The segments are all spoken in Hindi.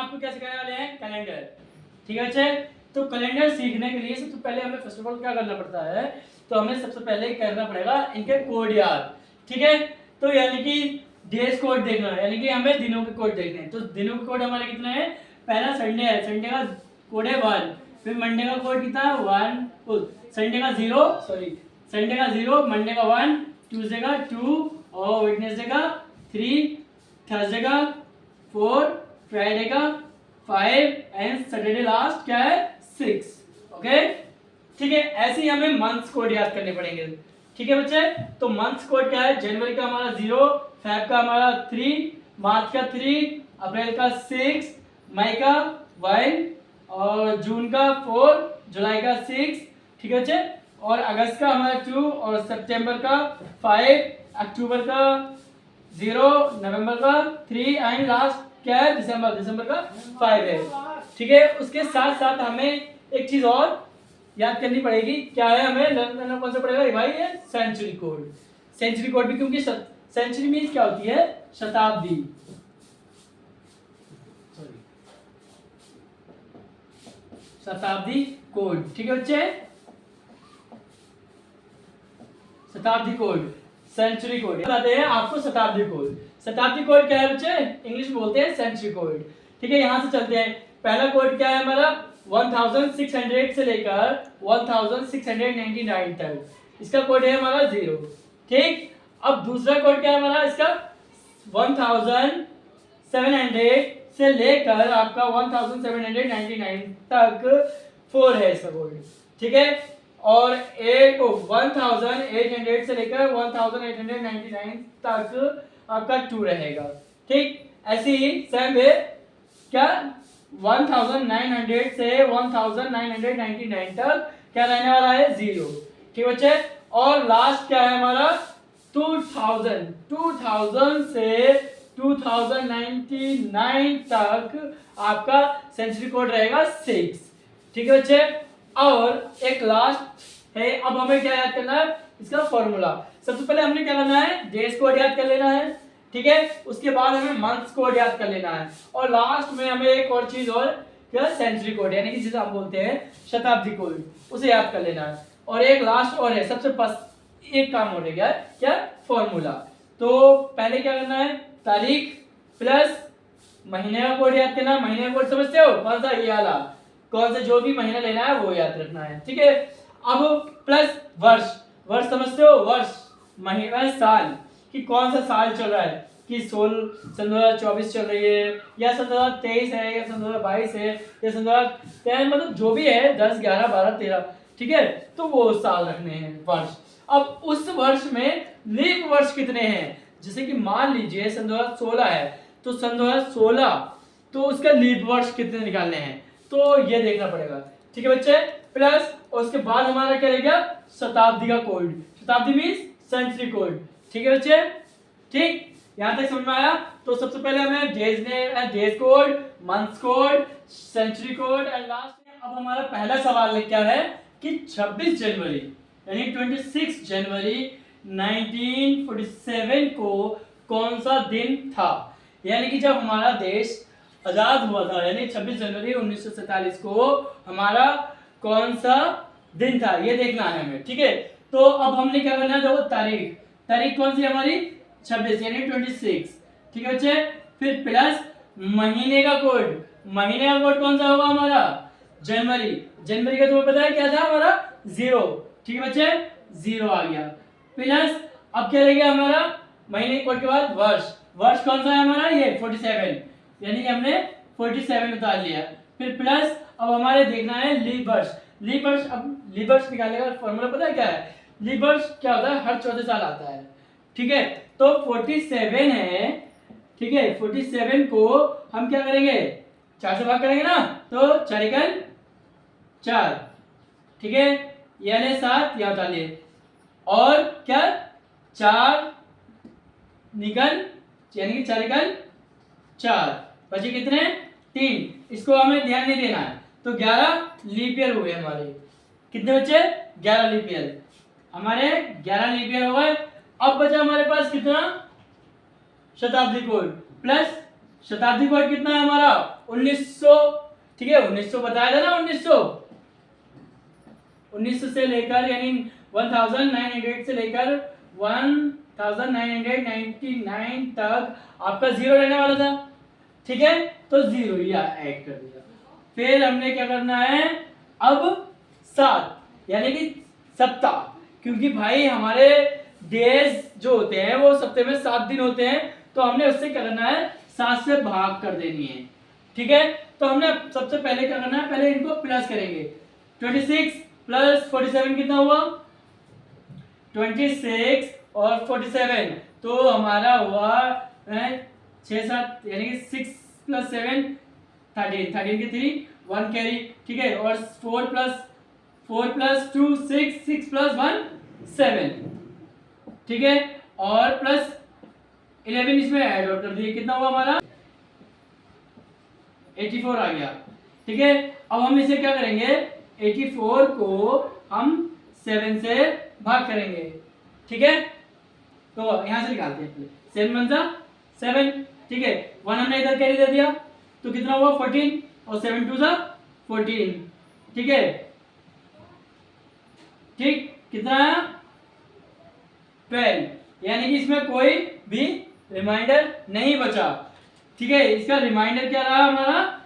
आपको क्या सिखाने वाले हैं, कैलेंडर। ठीक है बच्चे, तो कैलेंडर सीखने के लिए सबसे पहले हमें फर्स्ट ऑफ ऑल क्या करना पड़ता है, तो हमें सबसे पहले करना पड़ेगा इनके कोड याद। ठीक है, तो यानी कि डेज कोड देखना है, यानी कि हमें दिनों के कोड देखने हैं। तो दिनों के कोड हमारे कितने हैं, पहला संडे है, संडे का कोड है 1, फिर मंडे का कोड कितना है 1, संडे का 0, संडे का 0, मंडे का 1, ट्यूसडे का 2 और वेडनेसडे का 3, थर्सडे का 4, फ्राइडे का 5 एंड सैटरडे लास्ट क्या है 6। ओके, ठीक है, ऐसे ही हमें मंथ्स कोड याद करने पड़ेंगे। ठीक है बच्चे, तो मंथ्स कोड क्या है, जनवरी का हमारा 0, फेब का हमारा 3, मार्च का 3, अप्रैल का 6, मई का 1 और जून का 4, जुलाई का 6। ठीक है बच्चे, और अगस्त का हमारा 2 और सितंबर का 5, अक्टूबर का 0, नवंबर का 3 एंड लास्ट क्या है दिसंबर का 5 है। ठीक है, उसके साथ साथ हमें एक चीज और याद करनी पड़ेगी, क्या है, हमें लर्न करना कौन सा पड़ेगा भाई, ये सेंचुरी कोड। सेंचुरी कोड भी, क्योंकि सेंचुरी मींस क्या होती है, शताब्दी। शताब्दी कोड। ठीक है बच्चे, शताब्दी कोड, सेंचुरी कोड बताते हैं आपको। शताब्दी कोड, शताब्दी कोड क्या है बच्चे, इंग्लिश में बोलते हैं सेंचुरी कोड। ठीक है, यहां से चलते हैं। पहला कोड क्या है हमारा, 1600 से लेकर 1699 तक, इसका कोड है हमारा 0। ठीक, अब दूसरा कोड क्या है हमारा, इसका 1700 से लेकर आपका 1799 तक 4 है इसका कोड। ठीक है, और 1800 से लेकर 1899 तक आपका 2 रहेगा। ठीक, ऐसे ही सेम है क्या, 1900 से 1999 तक क्या रहने वाला है, 0। ठीक बच्चे, और लास्ट क्या है हमारा 2000 से 2099 तक आपका सेंचुरी कोड रहेगा 6। ठीक है बच्चे, और एक लास्ट है, अब हमें क्या याद करना है, इसका फॉर्मूला। सबसे पहले हमने क्या करना है, डेज कोड याद कर लेना है। ठीक है, उसके बाद हमें मंथ्स कोड याद कर लेना है, और लास्ट में हमें एक और चीज और क्या, सेंचुरी कोड, यानी कि जिसे हम बोलते हैं शताब्दी कोड, उसे याद कर लेना है। और एक लास्ट और है, सबसे पास एक काम हो गया, क्या, फॉर्मूला। तो पहले क्या करना है, तारीख प्लस महीने का कोड याद करना। महीने का कोड समझते हो, कौन सा, ये वाला, कौन सा जो भी महीना लेना है वो याद रखना है। ठीक है, अब प्लस वर्ष, वर्ष समझते हो, वर्ष, महीना, साल, कि कौन सा साल चल रहा है, कि सन 2024 चल रही है, या सन 2023 है, या सन 2022 है, या सन 2013, मतलब जो भी है, 10, 11, 12, 13। ठीक है, तो वो साल रखने हैं, वर्ष। अब उस वर्ष में लीप वर्ष कितने हैं, जैसे कि मान लीजिए सन 2016 है, तो सन 2016, तो उसका लीप वर्ष कितने निकालने हैं, तो ये देखना पड़ेगा। ठीक है बच्चे, प्लस उसके बाद हमारा क्या रहेगा, शताब्दी का कोड। शताब्दी मींस सेंचुरी कोड। ठीक है बच्चे, ठीक, यहां तक समझ में आया। तो सबसे पहले हमें days code, months code, century code and last में अब हमारा पहला सवाल क्या है कि 26 जनवरी यानी 26 जनवरी 1947 को कौन सा दिन था, यानी कि जब हमारा देश आजाद हुआ था, यानी 26 जनवरी 1947 को हमारा कौन सा दिन था, ये देखना है हमें। ठीक है, तो अब हमने क्या करना है, देखो तारीख, तारीख कौन सी हमारी 26 यानी 26। ठीक है बच्चे, फिर प्लस महीने का कोड, महीने का कोड कौन सा होगा हमारा, जनवरी, जनवरी का तुम्हें पता है क्या था हमारा 0। ठीक है बच्चे, 0 आ गया, प्लस अब क्या रह गया हमारा महीने के कोड के बाद वर्ष, वर्ष कौन सा है हमारा, ये 47, यानी कि हमने 47 उतार लिया। फिर प्लस अब हमारे देखना है लीप वर्ष, लीप वर्ष, अब लीप वर्ष निकालने का फॉर्मूला पता है क्या है, लीप वर्ष क्या होता है, हर 14 साल आता है। ठीक है, तो 47 है, ठीक है, 47 को हम क्या करेंगे, 4 से भाग करेंगे ना, तो 4 एकम 4, ठीक है, यानी 7 या उतारिए, और क्या 4 निकल, यानी कि 4 एकम 4, बचे कितने 3, इसको हमें ध्यान नहीं देना है। तो 11 लीप ईयर हुए हमारे, कितने बचे 11 लीप ईयर, हमारे 11 लीप ईयर हो गए। अब बचा हमारे पास कितना, शताब्दी कोड प्लस शताब्दी कोड कितना है हमारा 1900, ठीक है 1900 बताया था ना, 1900 से लेकर यानी 1900 से लेकर 1999 तक आपका जीरो रहने वाला था, ठीक है, तो जीरो या ऐड कर दिया। फिर हमने क्या करना है अब 7 यानी कि सप्ताह, क्योंकि भाई हमारे डेज जो होते हैं वो सप्ताह में 7 दिन होते हैं, तो हमने उससे क्या करना है 7 से भाग कर देनी है, ठीक है। तो हमने सबसे पहले क्या करना है, पहले इनको प्लस करेंगे। 26 प्लस 47 कितना हुआ 26 और 47, तो हमारा हुआ 6 7 यानी कि 6 प्लस 7 13 के 3 1 कैरी, ठीक है, और 4 प्लस 2 6 6 प्लस 1 7, ठीक है, और प्लस 11 इसमें ऐड कर दिए, कितना हुआ हमारा 84 आ गया, ठीक है। अब हम इसे क्या करेंगे 84 को हम 7 से भाग करेंगे, ठीक है, तो यहां से निकालते हैं 7 1 7, ठीक है, 1 हमने इधर कैरी दे दिया तो कितना हुआ 14 और 7 2 14, ठीक है, ठीक, कितना है 12, यानी कि इसमें कोई भी रिमाइंडर नहीं बचा, ठीक है। इसका रिमाइंडर क्या रहा हमारा,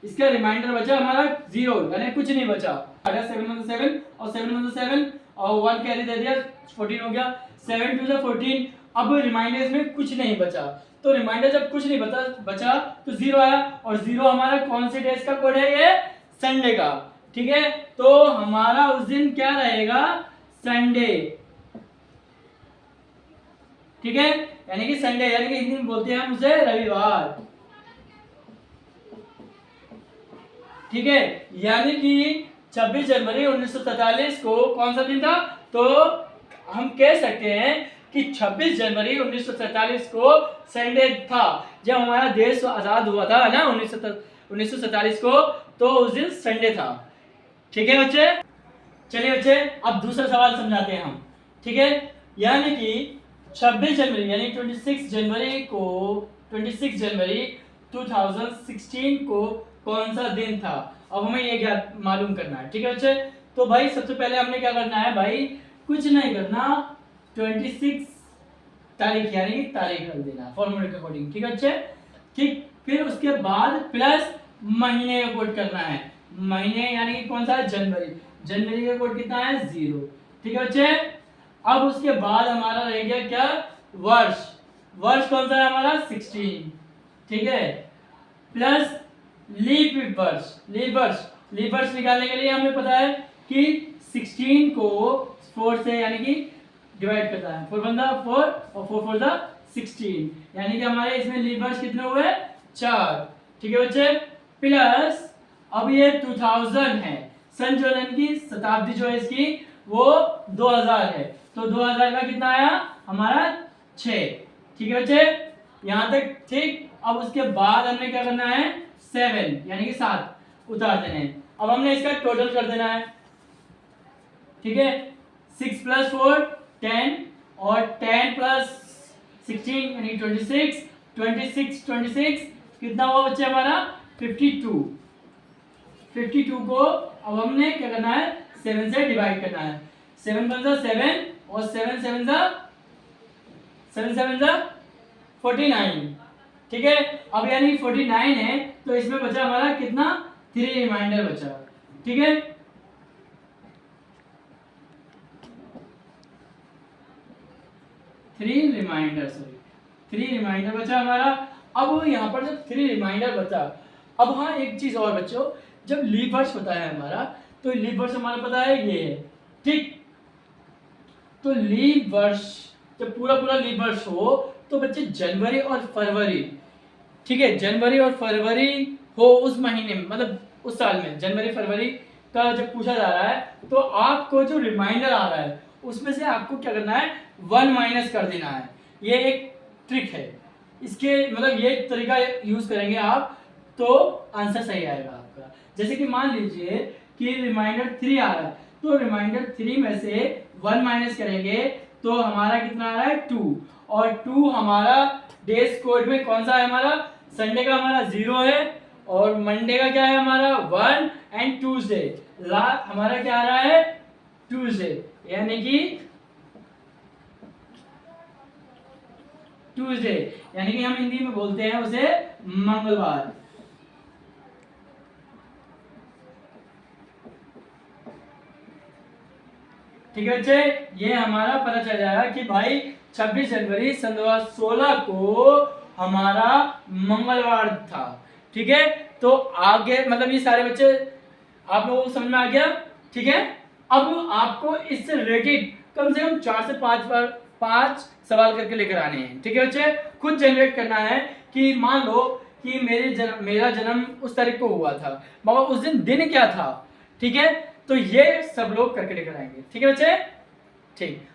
इसका रिमाइंडर बचा हमारा 0, यानी कुछ नहीं बचा। 7 1 7 और 7 1 7 और 1 कैरी दे दिया 14 हो गया, 7 2 14, अब रिमाइंडर में कुछ नहीं बचा, तो रिमाइंडर जब कुछ नहीं बचा तो 0 आया, और 0 हमारा कौन से डेज का कोड है, ये संडे का, ठीक है, तो हमारा उस दिन क्या रहेगा संडे, ठीक है, यानी कि संडे, यानी कि हिंदी में बोलते हैं हम उसे रविवार, ठीक है, यानी कि 26 जनवरी 1947 को कौन सा दिन था, तो हम कह सकते हैं कि 26 जनवरी 1947 को संडे था, जब हमारा देश आजाद हुआ था ना 1947 को, तो उस दिन संडे था, ठीक है बच्चे। चलिए बच्चे अब दूसरा सवाल समझाते हैं हम, ठीक है, यानी कि 26 जनवरी यानी 26 जनवरी 2016 को कौन सा दिन था, अब हमें ये मालूम करना है, ठीक है बच्चे। तो भाई सबसे पहले हमने क्या करना है भाई, कुछ नहीं करना, 26 तारीख यानी कि तारीख रख देना फॉर्मूले के अकॉर्डिंग, ठीक है बच्चे, ठीक, फिर उसके बाद प्लस महीने का कोड करना है, महीने यानी कि कौन सा है जनवरी का कोड कितना है 0, ठीक है बच्चे। अब उसके बाद हमारा रह गया क्या वर्ष कौन सा है हमारा 16, ठीक है, प्लस लीप वर्ष निकालने के लिए हमें पता है कि 16 को 4 से यानी कि डिवाइड करता है, 4 बंदा 4 और 4 4 दा 16, यानी कि हमारे इसमें लीप वर्ष कितने हुए 4, ठीक है बच्चे, प्लस अब ये 2000 है, सन जो है की शताब्दी जो है इसकी वो 2000 है, तो 2000 का कितना आया हमारा 6, ठीक है बच्चे, यहां तक ठीक। अब उसके बाद हमने क्या करना है 7 यानी कि 7 उतार देने हैं, अब हमने इसका टोटल कर देना है, ठीक है, 6 प्लस 4 10 और 10 प्लस 16 यानी 26 कितना हुआ बच्चे हमारा 52 को अब हमने क्या करना है 7 से डिवाइड करना है, 7 बन 7 और 7 7 49, ठीक है, अब यानी 49 है, तो इसमें बचा हमारा कितना 3 रिमाइंडर बचा, ठीक है, 3 रिमाइंडर बचा हमारा। अब यहाँ पर जब 3 रिमाइंडर बचा, अब हाँ एक चीज और बच्चों, जब लीप वर्ष होता है हमारा, तो लीप वर्ष हमारा पता है ये है, ठीक, तो लीप वर्ष जब पूरा लीप वर्ष हो तो बच्चे जनवरी और फरवरी, ठीक है, जनवरी और फरवरी हो उस महीने में, मतलब उस साल में जनवरी फरवरी का जब पूछा जा रहा है, तो आपको जो रिमाइंडर आ रहा है उसमें से आपको क्या करना है 1 माइनस कर देना है, ये एक ट्रिक है, इसके मतलब ये तरीका यूज करेंगे आप तो आंसर सही आएगा आपका। जैसे कि मान लीजिए कि रिमाइंडर 3 आ रहा है, तो रिमाइंडर 3 में से 1 माइनस करेंगे तो हमारा कितना आ रहा है 2, और 2 हमारा डेज कोड में कौन सा है हमारा संडे का हमारा 0 है, और मंडे का क्या है हमारा 1, एंड ट्यूसडे हमारा क्या आ रहा है ट्यूसडे, यानी कि ट्यूसडे, यानी कि हम हिंदी में बोलते हैं उसे मंगलवार। ठीक है बच्चे, ये हमारा पता चल जाएगा कि भाई 26 जनवरी सन 2016 को हमारा मंगलवार था। ठीक है, तो आगे मतलब ये सारे बच्चे आप लोगों को समझ में आ गया। ठीक है, अब आपको इससे रिलेटेड कम से कम 4 से 5 बार 5 सवाल करके लेकर आने हैं। ठीक है बच्चे, खुद जनरेट करना है कि मान लो कि मेरा जन्म उस तारीख को हुआ था, मगर उस दिन क्या था। ठीक है, तो ये सब लोग करके लेकर आएंगे। ठीक है बच्चे, ठीक।